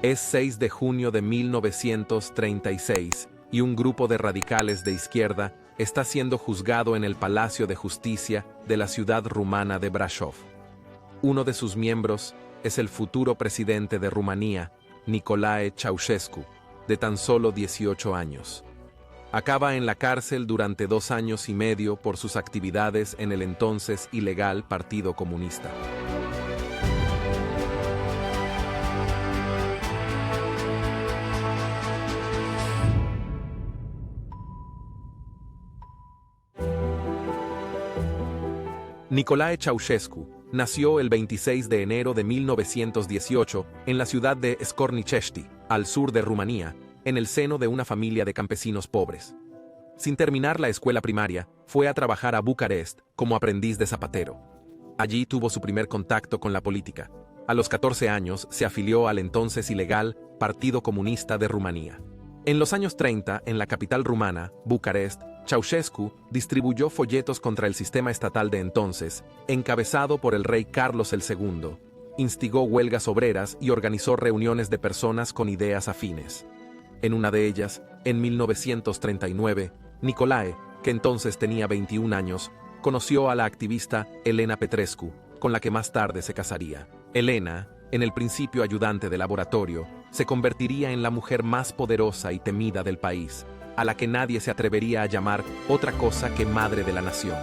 Es 6 de junio de 1936 y un grupo de radicales de izquierda está siendo juzgado en el Palacio de Justicia de la ciudad rumana de Brașov. Uno de sus miembros es el futuro presidente de Rumanía, Nicolae Ceausescu, de tan solo 18 años. Acaba en la cárcel durante 2 años y medio por sus actividades en el entonces ilegal Partido Comunista. Nicolae Ceausescu nació el 26 de enero de 1918 en la ciudad de Scornicești, al sur de Rumanía, en el seno de una familia de campesinos pobres. Sin terminar la escuela primaria, fue a trabajar a Bucarest como aprendiz de zapatero. Allí tuvo su primer contacto con la política. A los 14 años se afilió al entonces ilegal Partido Comunista de Rumanía. En los años 30, en la capital rumana, Bucarest, Ceausescu distribuyó folletos contra el sistema estatal de entonces, encabezado por el rey Carlos II. Instigó huelgas obreras y organizó reuniones de personas con ideas afines. En una de ellas, en 1939, Nicolae, que entonces tenía 21 años, conoció a la activista Elena Petrescu, con la que más tarde se casaría. Elena, en el principio ayudante de laboratorio, se convertiría en la mujer más poderosa y temida del país, a la que nadie se atrevería a llamar otra cosa que madre de la nación.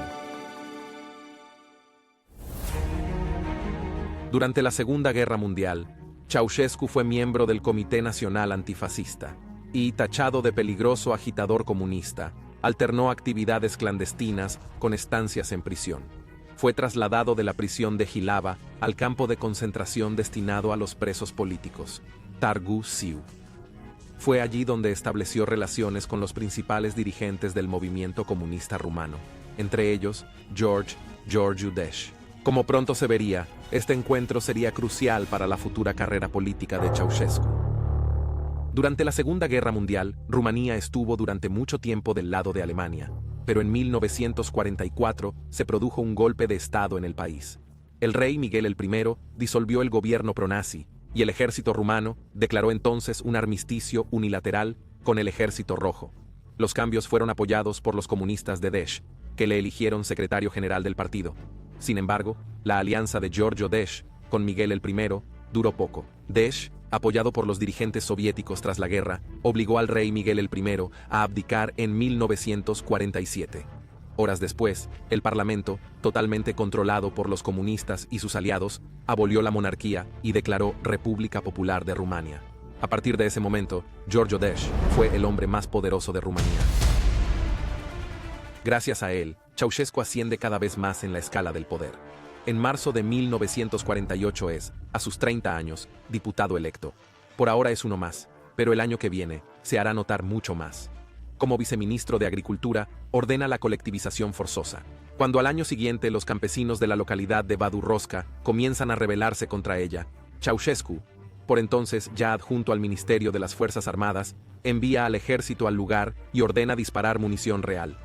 Durante la Segunda Guerra Mundial, Ceausescu fue miembro del Comité Nacional Antifascista y, tachado de peligroso agitador comunista, alternó actividades clandestinas con estancias en prisión. Fue trasladado de la prisión de Jilava al campo de concentración destinado a los presos políticos, Târgu Jiu. Fue allí donde estableció relaciones con los principales dirigentes del movimiento comunista rumano, entre ellos George Udeș. Como pronto se vería, este encuentro sería crucial para la futura carrera política de Ceausescu. Durante la Segunda Guerra Mundial, Rumanía estuvo durante mucho tiempo del lado de Alemania, pero en 1944 se produjo un golpe de Estado en el país. El rey Miguel I disolvió el gobierno pronazi y el ejército rumano declaró entonces un armisticio unilateral con el Ejército Rojo. Los cambios fueron apoyados por los comunistas de Udeș, que le eligieron secretario general del partido. Sin embargo, la alianza de George Udeș con Miguel I duró poco. Udeș, apoyado por los dirigentes soviéticos tras la guerra, obligó al rey Miguel I a abdicar en 1947. Horas después, el Parlamento, totalmente controlado por los comunistas y sus aliados, abolió la monarquía y declaró República Popular de Rumania. A partir de ese momento, George Udeș fue el hombre más poderoso de Rumanía. Gracias a él, Ceausescu asciende cada vez más en la escala del poder. En marzo de 1948 es, a sus 30 años, diputado electo. Por ahora es uno más, pero el año que viene se hará notar mucho más. Como viceministro de Agricultura, ordena la colectivización forzosa. Cuando al año siguiente los campesinos de la localidad de Badu Roșca comienzan a rebelarse contra ella, Ceausescu, por entonces ya adjunto al Ministerio de las Fuerzas Armadas, envía al ejército al lugar y ordena disparar munición real.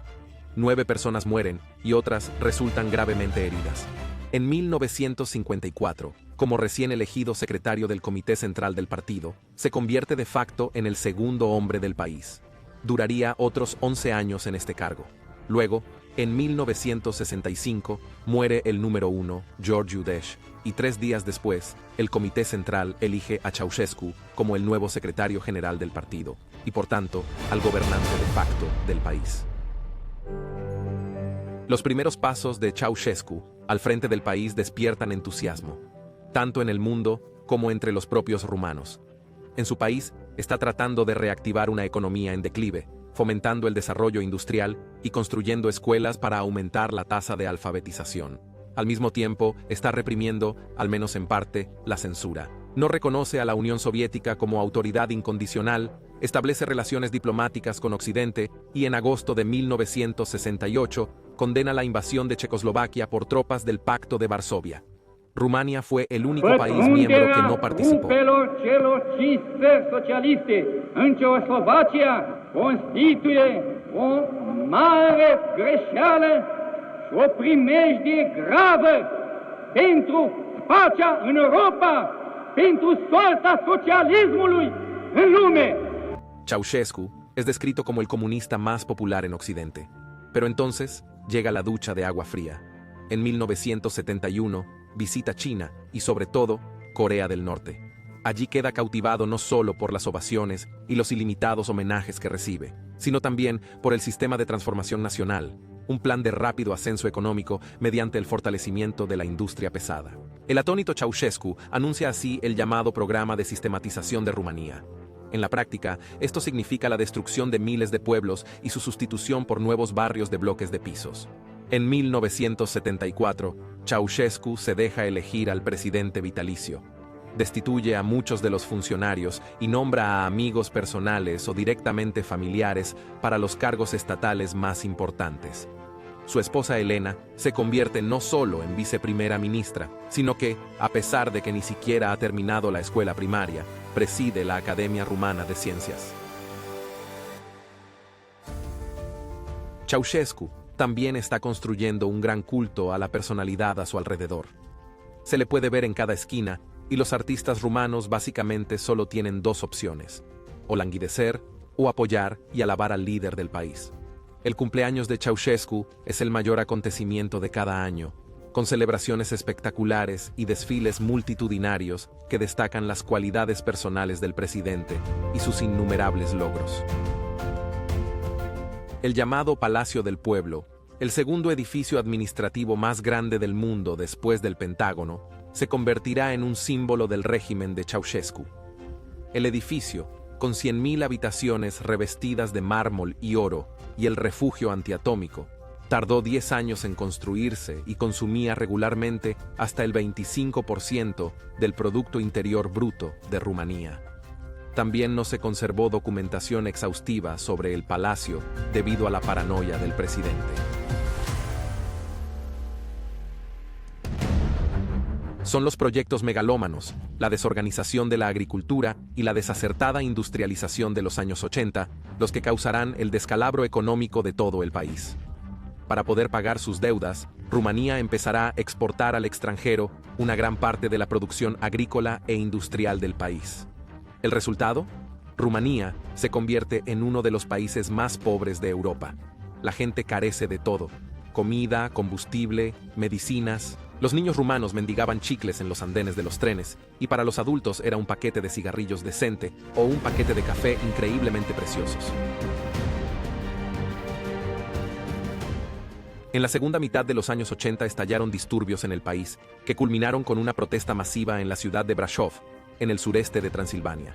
9 personas mueren y otras resultan gravemente heridas. En 1954, como recién elegido secretario del Comité Central del partido, se convierte de facto en el segundo hombre del país. Duraría otros 11 años en este cargo. Luego, en 1965, muere el número 1, George Udeș, y 3 días después, el Comité Central elige a Ceausescu como el nuevo secretario general del partido, y por tanto, al gobernante de facto del país. Los primeros pasos de Ceausescu al frente del país despiertan entusiasmo, tanto en el mundo como entre los propios rumanos. En su país está tratando de reactivar una economía en declive, fomentando el desarrollo industrial y construyendo escuelas para aumentar la tasa de alfabetización. Al mismo tiempo, está reprimiendo, al menos en parte, la censura. No reconoce a la Unión Soviética como autoridad incondicional, establece relaciones diplomáticas con Occidente y en agosto de 1968 condena la invasión de Checoslovaquia por tropas del Pacto de Varsovia. Rumania fue el único país miembro que no participó. Celor 5 țări socialiste în Ceoslovacia constituie o mare greșeală și o primejdie gravă pentru pacea în Europa, pentru soarta socialismului în lume. Ceausescu es descrito como el comunista más popular en Occidente. Pero entonces llega la ducha de agua fría. En 1971 visita China y sobre todo Corea del Norte. Allí queda cautivado no solo por las ovaciones y los ilimitados homenajes que recibe, sino también por el sistema de transformación nacional, un plan de rápido ascenso económico mediante el fortalecimiento de la industria pesada. El atónito Ceausescu anuncia así el llamado programa de sistematización de Rumanía. En la práctica, esto significa la destrucción de miles de pueblos y su sustitución por nuevos barrios de bloques de pisos. En 1974, Ceausescu se deja elegir al presidente vitalicio. Destituye a muchos de los funcionarios y nombra a amigos personales o directamente familiares para los cargos estatales más importantes. Su esposa Elena se convierte no solo en viceprimera ministra, sino que, a pesar de que ni siquiera ha terminado la escuela primaria, preside la Academia Rumana de Ciencias. Ceausescu también está construyendo un gran culto a la personalidad a su alrededor. Se le puede ver en cada esquina, y los artistas rumanos básicamente solo tienen dos opciones: o languidecer o apoyar y alabar al líder del país. El cumpleaños de Ceausescu es el mayor acontecimiento de cada año, con celebraciones espectaculares y desfiles multitudinarios que destacan las cualidades personales del presidente y sus innumerables logros. El llamado Palacio del Pueblo, el segundo edificio administrativo más grande del mundo después del Pentágono, se convertirá en un símbolo del régimen de Ceausescu. El edificio, con 100.000 habitaciones revestidas de mármol y oro, y el refugio antiatómico, tardó 10 años en construirse y consumía regularmente hasta el 25% del Producto Interior Bruto de Rumanía. También no se conservó documentación exhaustiva sobre el palacio debido a la paranoia del presidente. Son los proyectos megalómanos, la desorganización de la agricultura y la desacertada industrialización de los años 80 los que causarán el descalabro económico de todo el país. Para poder pagar sus deudas, Rumanía empezará a exportar al extranjero una gran parte de la producción agrícola e industrial del país. ¿El resultado? Rumanía se convierte en uno de los países más pobres de Europa. La gente carece de todo: comida, combustible, medicinas. Los niños rumanos mendigaban chicles en los andenes de los trenes, y para los adultos era un paquete de cigarrillos decente o un paquete de café increíblemente preciosos. En la segunda mitad de los años 80 estallaron disturbios en el país, que culminaron con una protesta masiva en la ciudad de Brașov, en el sureste de Transilvania.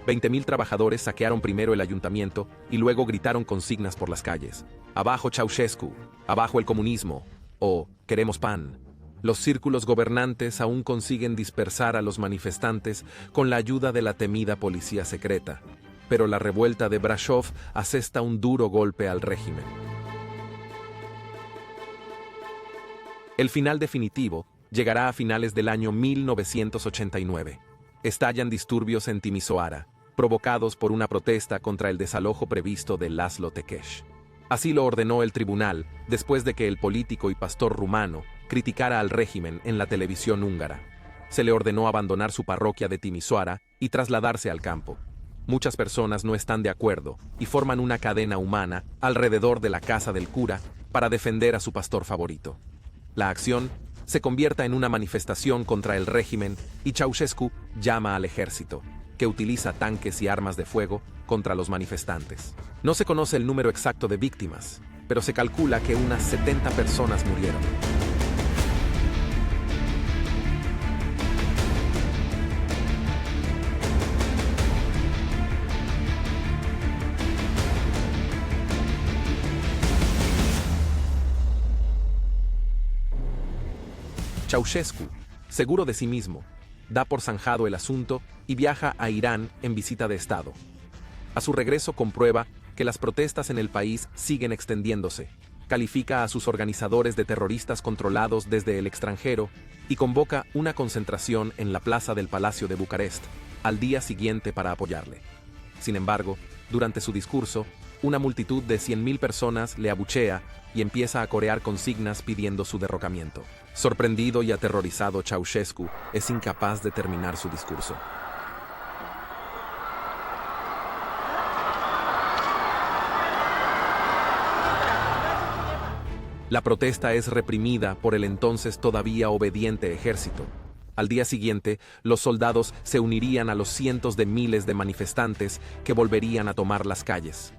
20.000 trabajadores saquearon primero el ayuntamiento y luego gritaron consignas por las calles: «Abajo Ceausescu», «Abajo el comunismo» o «Queremos pan». Los círculos gobernantes aún consiguen dispersar a los manifestantes con la ayuda de la temida policía secreta, pero la revuelta de Brașov asesta un duro golpe al régimen. El final definitivo llegará a finales del año 1989. Estallan disturbios en Timișoara, provocados por una protesta contra el desalojo previsto de Laszlo Tőkés. Así lo ordenó el tribunal, después de que el político y pastor rumano criticara al régimen en la televisión húngara. Se le ordenó abandonar su parroquia de Timișoara y trasladarse al campo. Muchas personas no están de acuerdo y forman una cadena humana alrededor de la casa del cura para defender a su pastor favorito. La acción se convierte en una manifestación contra el régimen y Ceausescu llama al ejército, que utiliza tanques y armas de fuego contra los manifestantes. No se conoce el número exacto de víctimas, pero se calcula que unas 70 personas murieron. Ceausescu, seguro de sí mismo, da por zanjado el asunto y viaja a Irán en visita de Estado. A su regreso comprueba que las protestas en el país siguen extendiéndose, califica a sus organizadores de terroristas controlados desde el extranjero y convoca una concentración en la plaza del Palacio de Bucarest al día siguiente para apoyarle. Sin embargo, durante su discurso, una multitud de 100.000 personas le abuchea y empieza a corear consignas pidiendo su derrocamiento. Sorprendido y aterrorizado, Ceausescu es incapaz de terminar su discurso. La protesta es reprimida por el entonces todavía obediente ejército. Al día siguiente, los soldados se unirían a los cientos de miles de manifestantes que volverían a tomar las calles.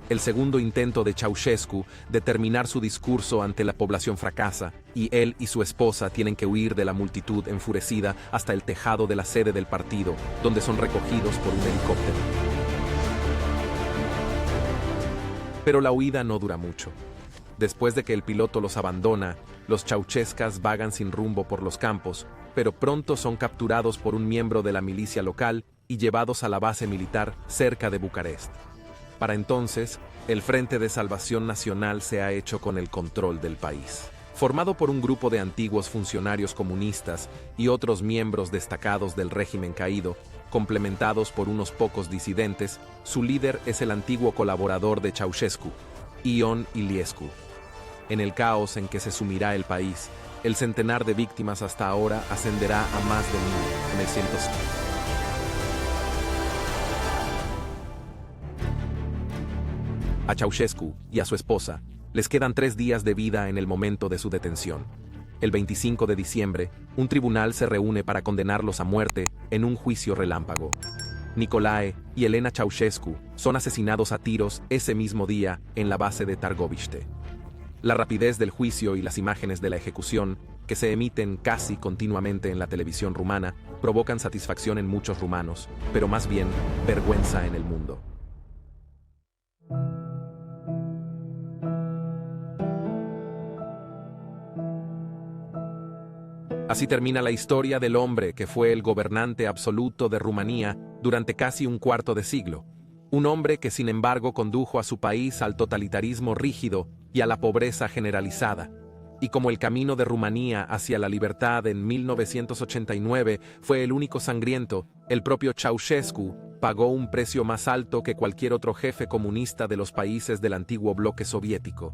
El segundo intento de Ceausescu de terminar su discurso ante la población fracasa, y él y su esposa tienen que huir de la multitud enfurecida hasta el tejado de la sede del partido, donde son recogidos por un helicóptero. Pero la huida no dura mucho. Después de que el piloto los abandona, los chauchescas vagan sin rumbo por los campos, pero pronto son capturados por un miembro de la milicia local y llevados a la base militar cerca de Bucarest. Para entonces, el Frente de Salvación Nacional se ha hecho con el control del país. Formado por un grupo de antiguos funcionarios comunistas y otros miembros destacados del régimen caído, complementados por unos pocos disidentes, su líder es el antiguo colaborador de Ceausescu, Ion Iliescu. En el caos en que se sumirá el país, el centenar de víctimas hasta ahora ascenderá a más de 1000 en el 100. A Ceausescu y a su esposa les quedan 3 días de vida en el momento de su detención. El 25 de diciembre, un tribunal se reúne para condenarlos a muerte en un juicio relámpago. Nicolae y Elena Ceausescu son asesinados a tiros ese mismo día en la base de Targovište. La rapidez del juicio y las imágenes de la ejecución, que se emiten casi continuamente en la televisión rumana, provocan satisfacción en muchos rumanos, pero más bien vergüenza en el mundo. Así termina la historia del hombre que fue el gobernante absoluto de Rumanía durante casi un cuarto de siglo. Un hombre que sin embargo condujo a su país al totalitarismo rígido y a la pobreza generalizada. Y como el camino de Rumanía hacia la libertad en 1989 fue el único sangriento, el propio Ceausescu pagó un precio más alto que cualquier otro jefe comunista de los países del antiguo bloque soviético.